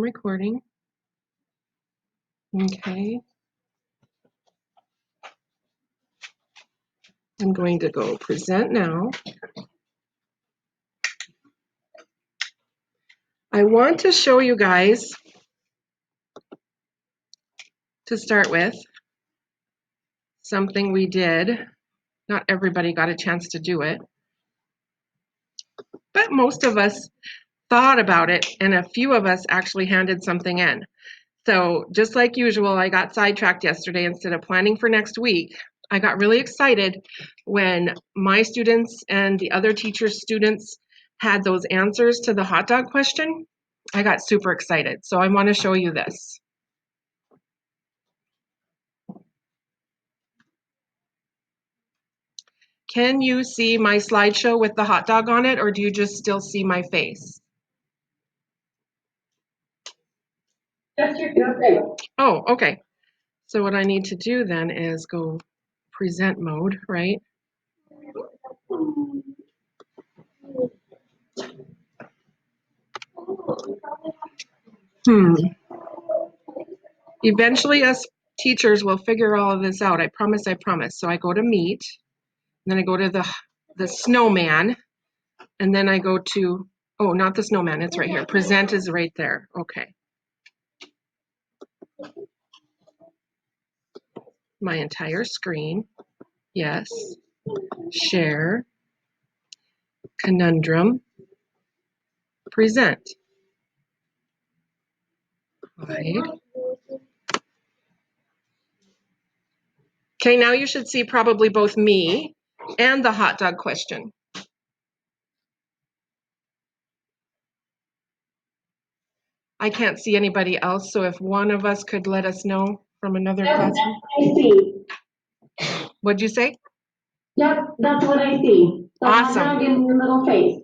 recording. Okay. I'm going to go present now. I want to show you guys, to start with, something we did. Not everybody got a chance to do it, but most of us thought about it, and a few of us actually handed something in. So just like usual, I got sidetracked yesterday. Instead of planning for next week, I got really excited when my students and the other teachers' students had those answers to the hot dog question. I got super excited. So I want to show you this. Can you see my slideshow with the hot dog on it, or do you just still see my face? Just your face. Oh, okay. So what I need to do then is go present mode, right? Eventually us teachers will figure all of this out. I promise, I promise. So I go to meet, and then I go to the snowman, and then I go to, oh, not the snowman, it's right here. Present is right there. Okay. My entire screen. Yes. Share. Conundrum. Present. Hide. Okay, now you should see probably both me and the hot dog question. I can't see anybody else, so if one of us could let us know from another classroom. I see. What'd you say? Yep, that's what I see. The Awesome. hot dog in your little face.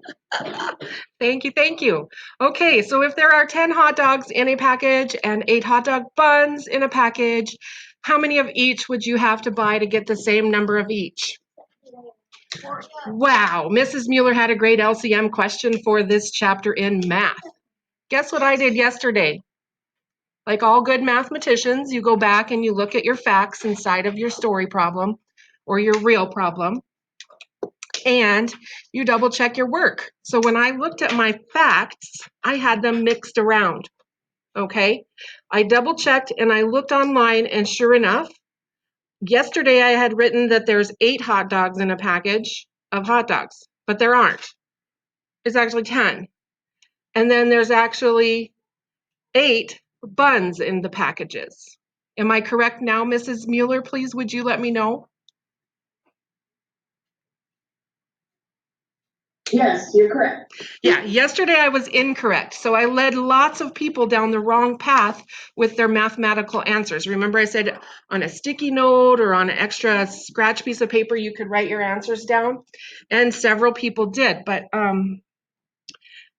Thank you, thank you. Okay, so if there are 10 hot dogs in a package and 8 hot dog buns in a package, how many of each would you have to buy to get the same number of each? Wow, Mrs. Mueller had a great LCM question for this chapter in math. Guess what I did yesterday? Like all good mathematicians, you go back and you look at your facts inside of your story problem or your real problem, and you double check your work. So when I looked at my facts, I had them mixed around, okay? I double checked and I looked online, and sure enough, yesterday I had written that there's 8 hot dogs in a package of hot dogs, but there aren't. It's actually 10. And then there's actually 8 buns in the packages. Am I correct now, Mrs. Mueller? Please, would you let me know? Yes, you're correct. Yeah, yesterday I was incorrect. So I led lots of people down the wrong path with their mathematical answers. Remember I said on a sticky note or on an extra scratch piece of paper, you could write your answers down? And several people did, but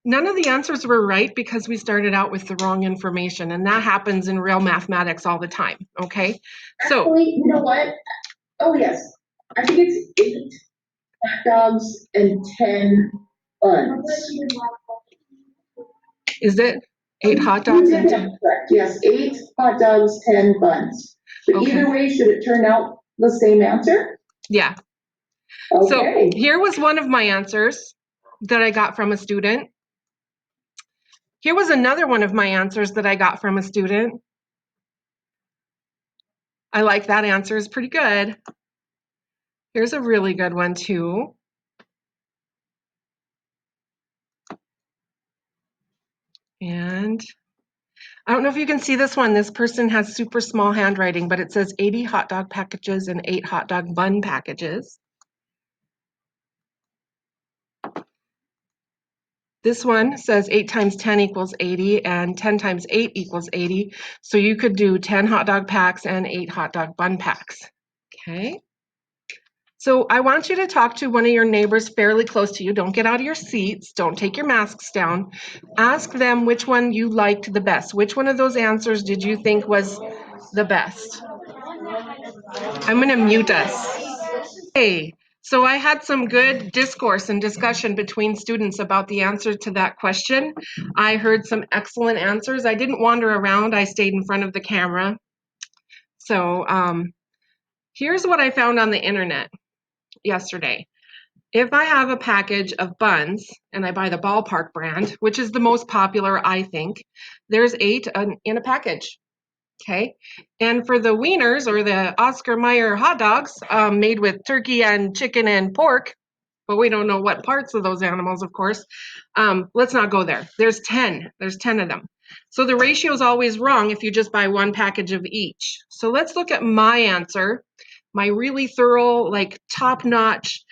none of the answers were right because we started out with the wrong information, and that happens in real mathematics all the time, okay? So, Actually, you know what? Oh, yes. I think it's 8 hot dogs and 10 buns. is it 8 hot dogs and 10? Correct. Yes, 8 hot dogs, 10 buns. But Okay. either way, should it turn out the same answer? Yeah. Okay. So here was one of my answers that I got from a student. Here was another one of my answers that I got from a student. I like that answer, it's pretty good. Here's a really good one too. And I don't know if you can see this one. This person has super small handwriting, but it says 80 hot dog packages and 8 hot dog bun packages. This one says 8 times 10 equals 80 and 10 times 8 equals 80. So you could do 10 hot dog packs and 8 hot dog bun packs. Okay. So I want you to talk to one of your neighbors fairly close to you. Don't get out of your seats. Don't take your masks down. Ask them which one you liked the best. Which one of those answers did you think was the best? I'm going to mute us. Okay, So I had some good discourse and discussion between students about the answer to that question. I heard some excellent answers. I didn't wander around. I stayed in front of the camera. So here's what I found on the internet yesterday. If I have a package of buns and I buy the Ballpark brand, which is the most popular, I think, there's 8 in a package. Okay. And for the wieners or the Oscar Mayer hot dogs made with turkey and chicken and pork, but we don't know what parts of those animals, of course. Let's not go there. There's 10. There's 10 of them. So the ratio is always wrong if you just buy one package of each. So let's look at my answer, my really thorough, like top-notch,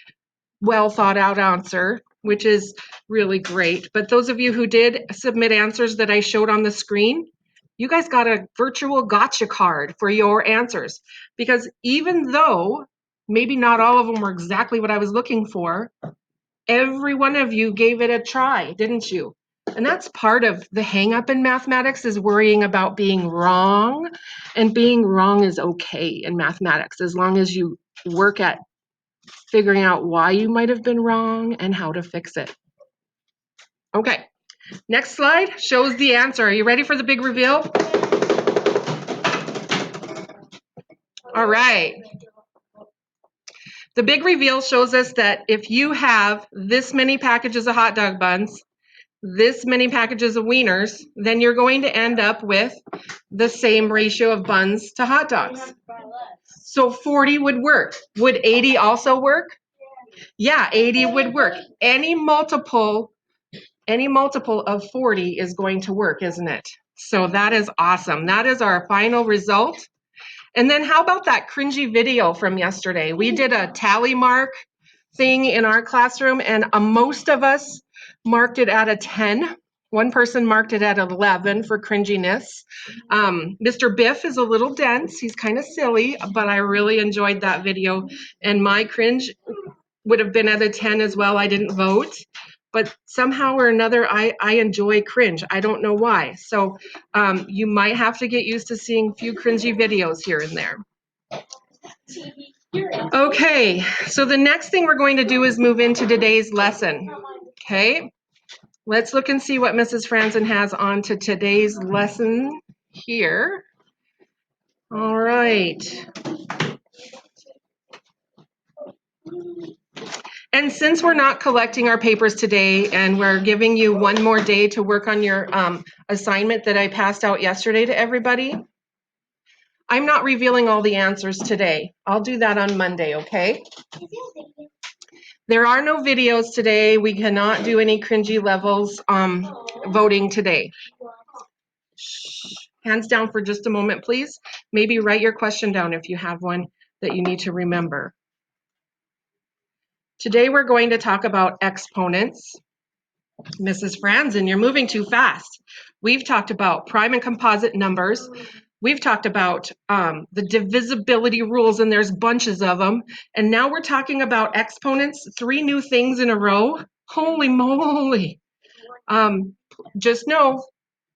well thought out answer, which is really great. But those of you who did submit answers that I showed on the screen, you guys got a virtual gotcha card for your answers. Because even though maybe not all of them were exactly what I was looking for, every one of you gave it a try, didn't you? And that's part of the hang up in mathematics, is worrying about being wrong. And being wrong is okay in mathematics, as long as you work at figuring out why you might have been wrong and how to fix it. Okay, next slide shows the answer. Are you ready for the big reveal? All right. The big reveal shows us that if you have this many packages of hot dog buns, this many packages of wieners, then you're going to end up with the same ratio of buns to hot dogs. So 40 would work. Would 80 also work? Yeah, 80 would work. Any multiple of 40 is going to work, isn't it? So that is awesome. That is our final result. And then how about that cringy video from yesterday? We did a tally mark thing in our classroom, and most of us marked it at a 10. One person marked it at 11 for cringiness. Mr. Biff is a little dense. He's kind of silly, but I really enjoyed that video. And my cringe would have been at a 10 as well. I didn't vote. But somehow or another, I enjoy cringe. I don't know why. So you might have to get used to seeing a few cringy videos here and there. Okay, so the next thing we're going to do is move into today's lesson. Okay, let's look and see what Mrs. Franzen has on to today's lesson here. All right. And since we're not collecting our papers today and we're giving you one more day to work on your assignment that I passed out yesterday to everybody, I'm not revealing all the answers today. I'll do that on Monday, okay? There are no videos today. We cannot do any cringy levels voting today. Shh. Hands down for just a moment, please. Maybe write your question down if you have one that you need to remember. Today we're going to talk about exponents. Mrs. Franzen, you're moving too fast. We've talked about prime and composite numbers. We've talked about the divisibility rules, and there's bunches of them. And now we're talking about exponents, 3 new things in a row. Holy moly. Just know,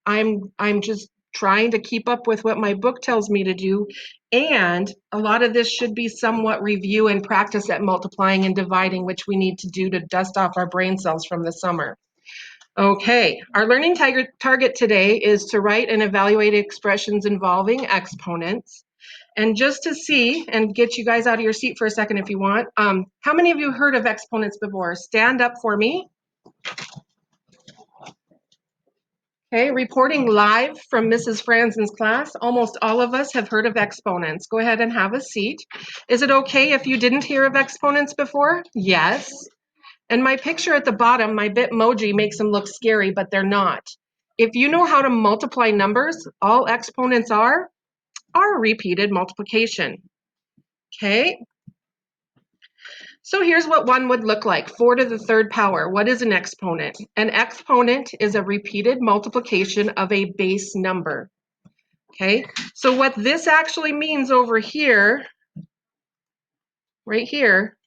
I'm just trying to keep up with what my book tells me to do. And a lot of this should be somewhat review and practice at multiplying and dividing, which we need to do to dust off our brain cells from the summer. Okay, our learning target today is to write and evaluate expressions involving exponents. And just to see and get you guys out of your seat for a second if you want, how many of you heard of exponents before? Stand up for me. Okay, reporting live from Mrs. Franzen's class. Almost all of us have heard of exponents. Go ahead and have a seat. Is it okay if you didn't hear of exponents before? Yes. And my picture at the bottom, my Bitmoji, makes them look scary, but they're not. If you know how to multiply numbers, all exponents are repeated multiplication. Okay? So here's what one would look like, 4 to the 3rd power. What is an exponent? An exponent is a repeated multiplication of a base number. Okay? So what this actually means over here, right here,